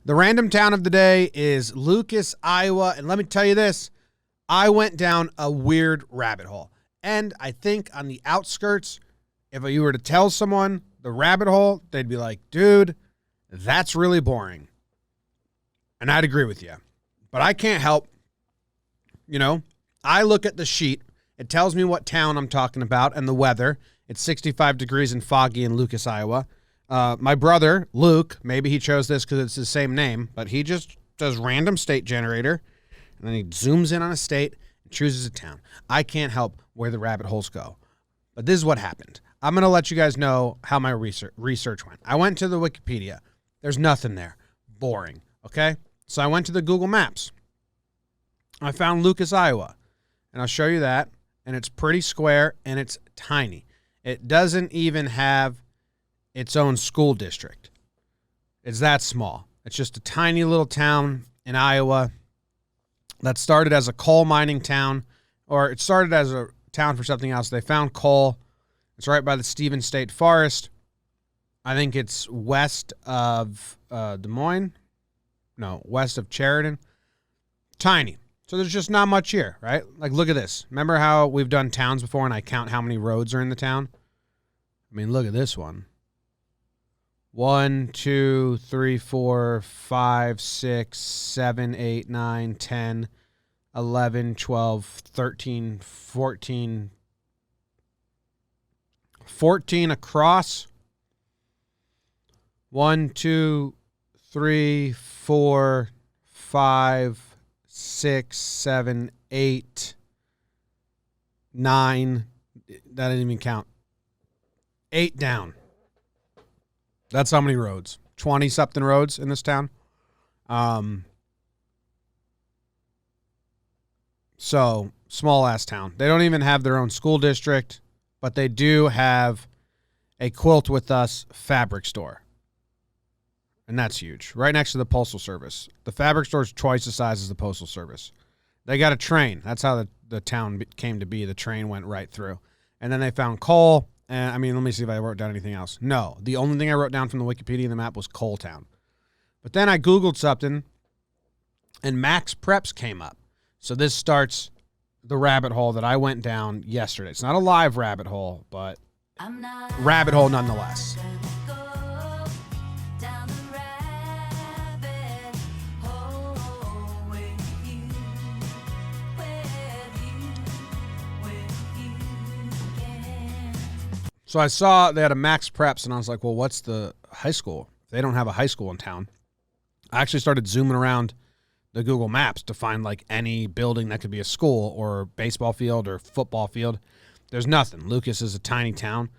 The random town of the day is Lucas, Iowa. And let me tell you this, I went down a weird rabbit hole. And I think on the outskirts, if you were to tell someone the rabbit hole, they'd be like, dude, that's really boring. And I'd agree with you. But I can't help, I look at the sheet. It tells me what town I'm talking about and the weather. It's 65 degrees and foggy in Lucas, Iowa. My brother, Luke, maybe he chose this because it's the same name, but he just does random state generator, and then he zooms in on a state and chooses a town. I can't help where the rabbit holes go. But this is what happened. I'm going to let you guys know how my research went. I went to the Wikipedia. There's nothing there. Boring. Okay? So I went to the Google Maps. I found Lucas, Iowa, and I'll show you that. And it's pretty square, and it's tiny. It doesn't even have its own school district. It's that small. It's just a tiny little town in Iowa that started as a coal mining town, or it started as a town for something else. They found coal. It's right by the Stevens State Forest. I think it's west of Des Moines. No, west of Sheridan. Tiny. So there's just not much here, right? Like, look at this. Remember how we've done towns before and I count how many roads are in the town? I mean, look at this one. 1, 2, 3, 4, 5, 6, 7, 8, 9, 10, 11, 12, 13, 14. 14 across. 1, 2, 3, 4, 5, 6, 7, 8, 9. That didn't even count. 8 down. That's how many roads. 20-something roads in this town. So, small-ass town. They don't even have their own school district, but they do have a Quilt With Us fabric store. And that's huge. Right next to the Postal Service. The fabric store is twice the size as the Postal Service. They got a train. That's how the town came to be. The train went right through. And then they found coal. And let me see if I wrote down anything else. No. The only thing I wrote down from the Wikipedia and the map was Coal Town. But then I Googled something, and Max Preps came up. So this starts the rabbit hole that I went down yesterday. It's not a live rabbit hole, but rabbit hole nonetheless. So I saw they had a Max Preps, and I was like, well, what's the high school? They don't have a high school in town. I actually started zooming around the Google Maps to find, like, any building that could be a school or baseball field or football field. There's nothing. Lucas is a tiny town.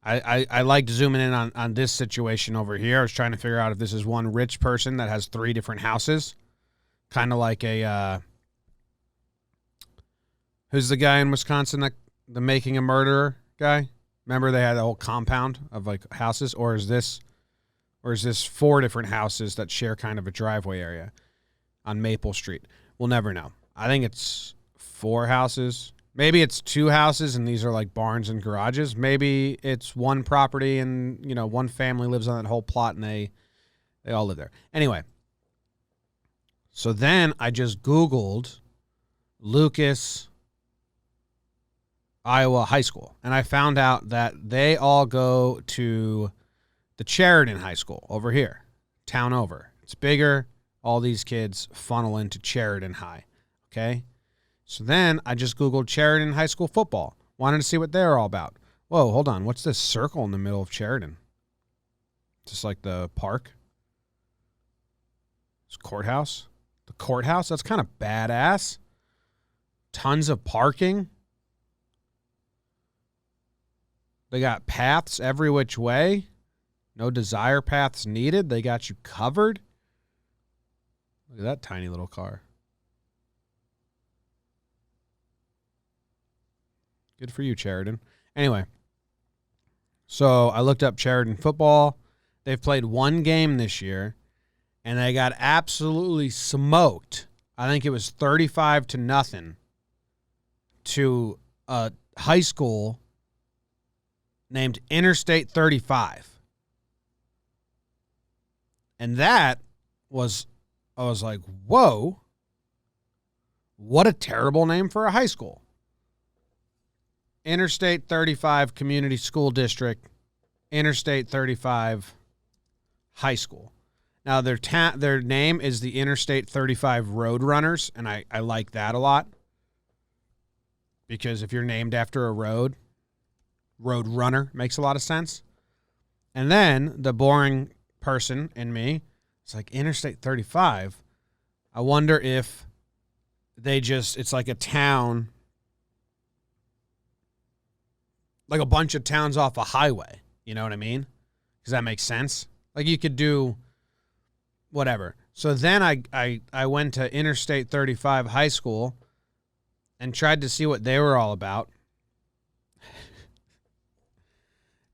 I liked zooming in on this situation over here. I was trying to figure out if this is one rich person that has 3 different houses. Kind of like who's the guy in Wisconsin, the Making a Murderer guy? Remember they had a whole compound of like houses, or is this 4 different houses that share kind of a driveway area on Maple Street? We'll never know. I think it's 4 houses. Maybe it's 2 houses and these are like barns and garages. Maybe it's one property and, one family lives on that whole plot and they all live there. Anyway. So then I just Googled Lucas, Iowa High School. And I found out that they all go to the Sheridan High School over here, town over. It's bigger. All these kids funnel into Sheridan High. Okay? So then I just Googled Sheridan High School football. Wanted to see what they're all about. Whoa, hold on. What's this circle in the middle of Sheridan? Just like the park? It's courthouse? The courthouse? That's kind of badass. Tons of parking. They got paths every which way. No desire paths needed. They got you covered. Look at that tiny little car. Good for you, Sheridan. Anyway, so I looked up Sheridan football. They've played 1 game this year, and they got absolutely smoked. I think it was 35-0 to a high school named Interstate 35. And that was I was like, whoa, what a terrible name for a high school. Interstate 35 Community School District, Interstate 35 High School. Now, their name is the Interstate 35 Roadrunners, and I like that a lot. Because if you're named after a road runner makes a lot of sense. And then the boring person in me, it's like Interstate 35. I wonder if it's like a town, like a bunch of towns off a highway. You know what I mean? Does that make sense? Like you could do whatever. So then I went to Interstate 35 High School and tried to see what they were all about.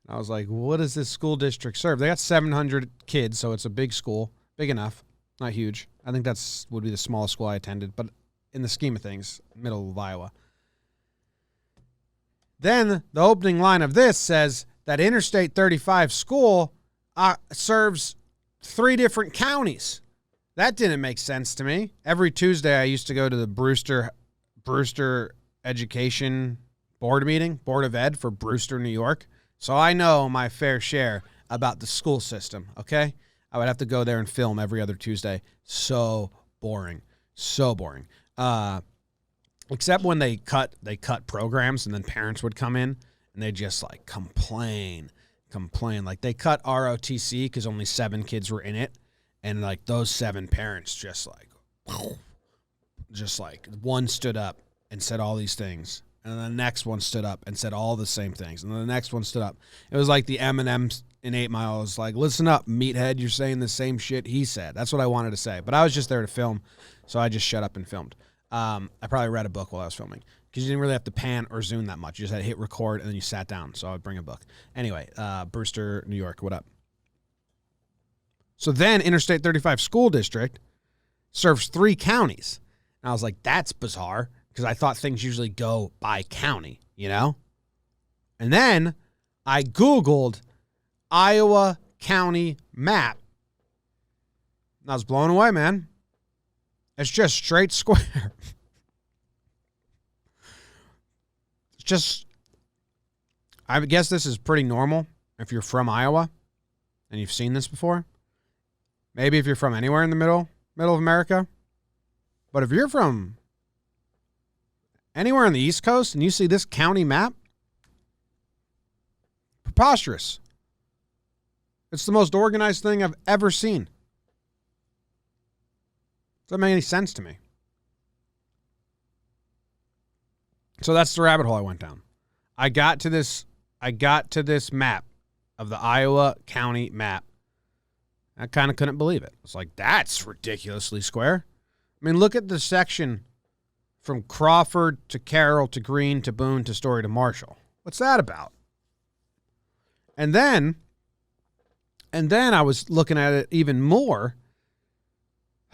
I was like, what does this school district serve? They got 700 kids, so it's a big school. Big enough. Not huge. I think would be the smallest school I attended, but in the scheme of things, middle of Iowa. Then the opening line of this says that Interstate 35 school serves 3 different counties. That didn't make sense to me. Every Tuesday I used to go to the Brewster Education Board meeting, Board of Ed for Brewster, New York. So I know my fair share about the school system, okay? I would have to go there and film every other Tuesday. So boring. So boring. Except when they cut programs and then parents would come in and they just like complain. Like they cut ROTC because only 7 kids were in it. And like those 7 parents just like one stood up and said all these things. And then the next one stood up and said all the same things. And then the next one stood up. It was like the Eminem's in 8 Mile. It was like, listen up, meathead. You're saying the same shit he said. That's what I wanted to say. But I was just there to film, so I just shut up and filmed. I probably read a book while I was filming because you didn't really have to pan or zoom that much. You just had to hit record and then you sat down. So I would bring a book. Anyway, Brewster, New York, what up? So then Interstate 35 School District serves 3 counties. And I was like, that's bizarre. Because I thought things usually go by county, you know? And then I Googled Iowa county map. And I was blown away, man. It's just straight square. It's just, I guess this is pretty normal if you're from Iowa and you've seen this before. Maybe if you're from anywhere in the middle of America. But if you're from anywhere on the East Coast and you see this county map, preposterous. It's the most organized thing I've ever seen. Doesn't make any sense to me. So that's the rabbit hole I went down. I got to this map of the Iowa county map. I kind of couldn't believe it. It's like, that's ridiculously square. I mean, look at the section from Crawford to Carroll to Greene to Boone to Story to Marshall. What's that about? And then I was looking at it even more.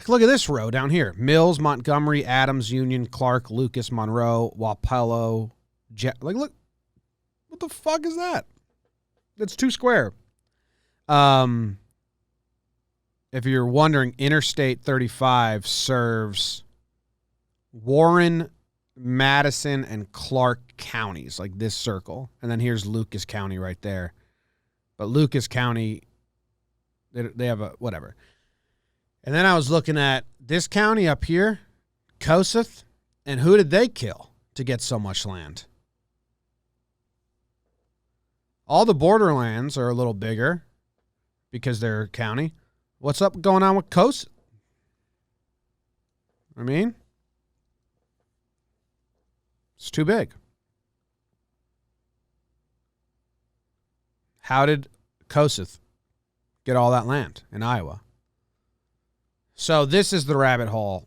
Look at this row down here. Mills, Montgomery, Adams, Union, Clark, Lucas, Monroe, Wapello. Look. What the fuck is that? That's 2 square. If you're wondering, Interstate 35 serves Warren, Madison, and Clark counties, like this circle. And then here's Lucas County right there. But Lucas County, they have a whatever. And then I was looking at this county up here, Kossuth, and who did they kill to get so much land? All the borderlands are a little bigger because they're county. What's up going on with Kossuth? I mean, it's too big. How did Kossuth get all that land in Iowa? So this is the rabbit hole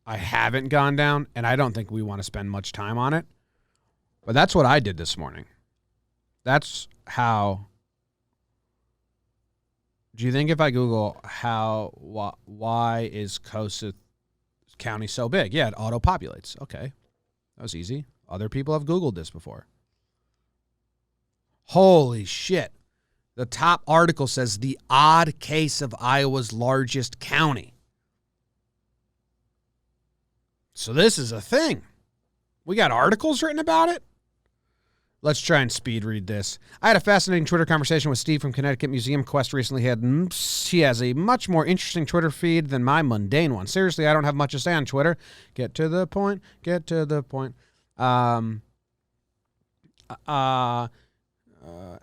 I haven't gone down, and I don't think we want to spend much time on it. But that's what I did this morning. That's how. Do you think if I Google why is Kossuth County so big? Yeah, it auto-populates. Okay. That was easy. Other people have Googled this before. Holy shit. The top article says the odd case of Iowa's largest county. So this is a thing. We got articles written about it. Let's try and speed read this. I had a fascinating Twitter conversation with Steve from Connecticut Museum Quest recently. He has a much more interesting Twitter feed than my mundane one. Seriously, I don't have much to say on Twitter. Get to the point. Get to the point.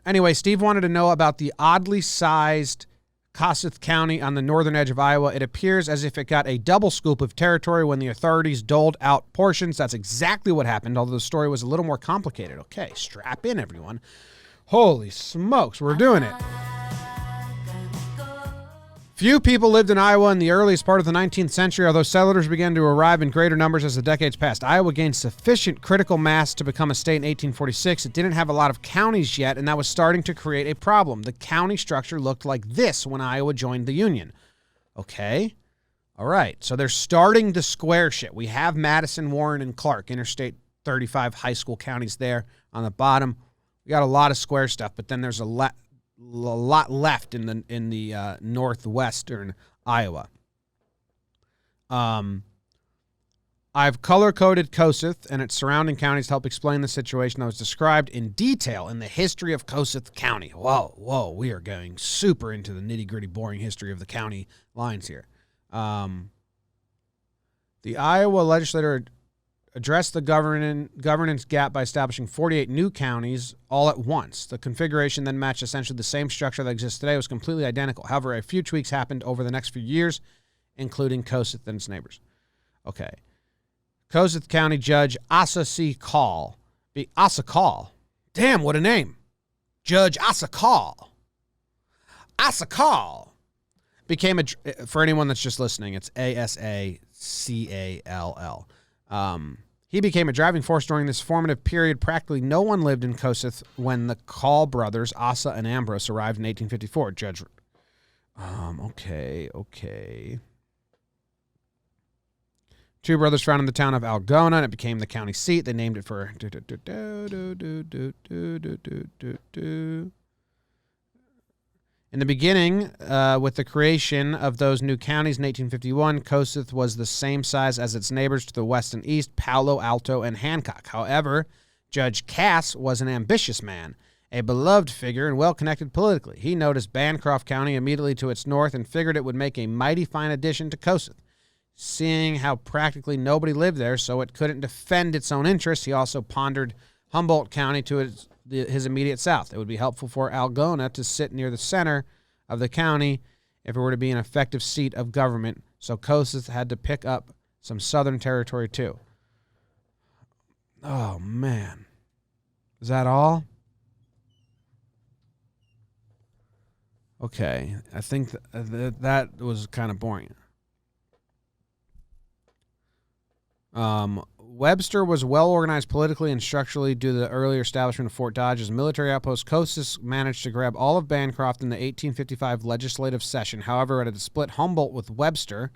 Anyway, Steve wanted to know about the oddly sized Kossuth County on the northern edge of Iowa. It appears as if it got a double scoop of territory when the authorities doled out portions. That's exactly what happened, although the story was a little more complicated. Okay, strap in, everyone. Holy smokes, we're doing it. Few people lived in Iowa in the earliest part of the 19th century, although settlers began to arrive in greater numbers as the decades passed. Iowa gained sufficient critical mass to become a state in 1846. It didn't have a lot of counties yet, and that was starting to create a problem. The county structure looked like this when Iowa joined the Union. Okay. All right. So they're starting to square shit. We have Madison, Warren, and Clark, Interstate 35 high school counties there on the bottom. We got a lot of square stuff, but then there's a lot left in the northwestern Iowa. I've color-coded Kossuth and its surrounding counties to help explain the situation that was described in detail in the history of Kossuth County. Whoa, we are going super into the nitty-gritty, boring history of the county lines here. The Iowa legislature addressed the governance gap by establishing 48 new counties all at once. The configuration then matched essentially the same structure that exists today. It was completely identical. However, a few tweaks happened over the next few years, including Kossuth and its neighbors. Okay. Kossuth County Judge Asa C. Call. Asa Call. Damn, what a name. Judge Asa Call. Asa Call became for anyone that's just listening, it's Asacall. He became a driving force during this formative period. Practically no one lived in Kossuth when the Call brothers, Asa and Ambrose, arrived in 1854. Judge, okay. Two brothers founded the town of Algona, and it became the county seat. They named it for... In the beginning, with the creation of those new counties in 1851, Kossuth was the same size as its neighbors to the west and east, Palo Alto and Hancock. However, Judge Cass was an ambitious man, a beloved figure and well-connected politically. He noticed Bancroft County immediately to its north and figured it would make a mighty fine addition to Kossuth. Seeing how practically nobody lived there, so it couldn't defend its own interests, he also pondered Humboldt County to his immediate south. It would be helpful for Algona to sit near the center of the county if it were to be an effective seat of government, so Kossuth had to pick up some southern territory too. Oh, man. Is that all? Okay, I think that was kind of boring. Webster was well organized politically and structurally due to the earlier establishment of Fort Dodge as a military outpost. Kossuth managed to grab all of Bancroft in the 1855 legislative session. However, it had split Humboldt with Webster.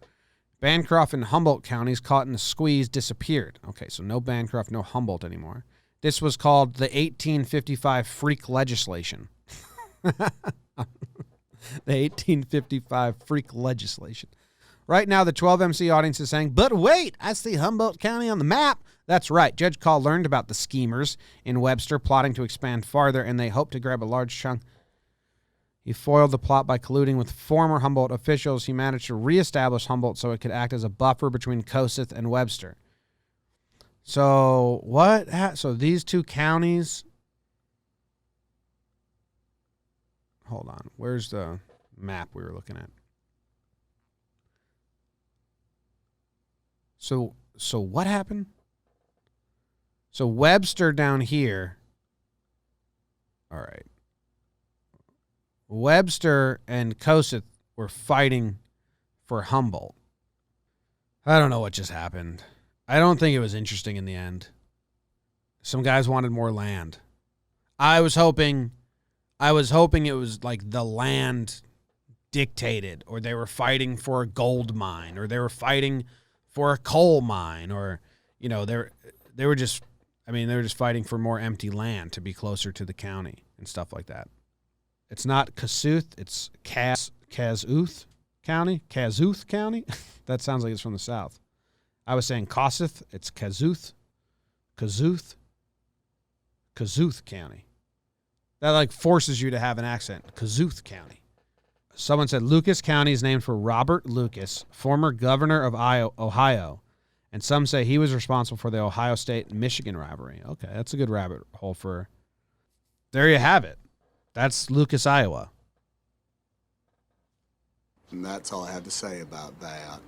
Bancroft and Humboldt counties, caught in the squeeze, disappeared. Okay, so no Bancroft, no Humboldt anymore. This was called the 1855 Freak Legislation. The 1855 Freak Legislation. Right now, the 12MC audience is saying, but wait, I see Humboldt County on the map. That's right. Judge Call learned about the schemers in Webster plotting to expand farther, and they hoped to grab a large chunk. He foiled the plot by colluding with former Humboldt officials. He managed to reestablish Humboldt so it could act as a buffer between Kossuth and Webster. So what? So these two counties. Hold on. Where's the map we were looking at? So what happened? So Webster down here. All right. Webster and Kossuth were fighting for Humboldt. I don't know what just happened. I don't think it was interesting in the end. Some guys wanted more land. I was hoping it was like the land dictated, or they were fighting for a gold mine, or they were fighting for a coal mine, or, you know, they were just fighting for more empty land to be closer to the county and stuff like that. It's not Kasuth. It's Kasuth County. Kasuth County. That sounds like it's from the South. I was saying Kossuth. It's Kasuth. Kasuth County. That like forces you to have an accent. Kasuth County. Someone said Lucas County is named for Robert Lucas, former governor of Ohio. And some say he was responsible for the Ohio State-Michigan rivalry. Okay, that's a good rabbit hole for... There you have it. That's Lucas, Iowa. And that's all I have to say about that.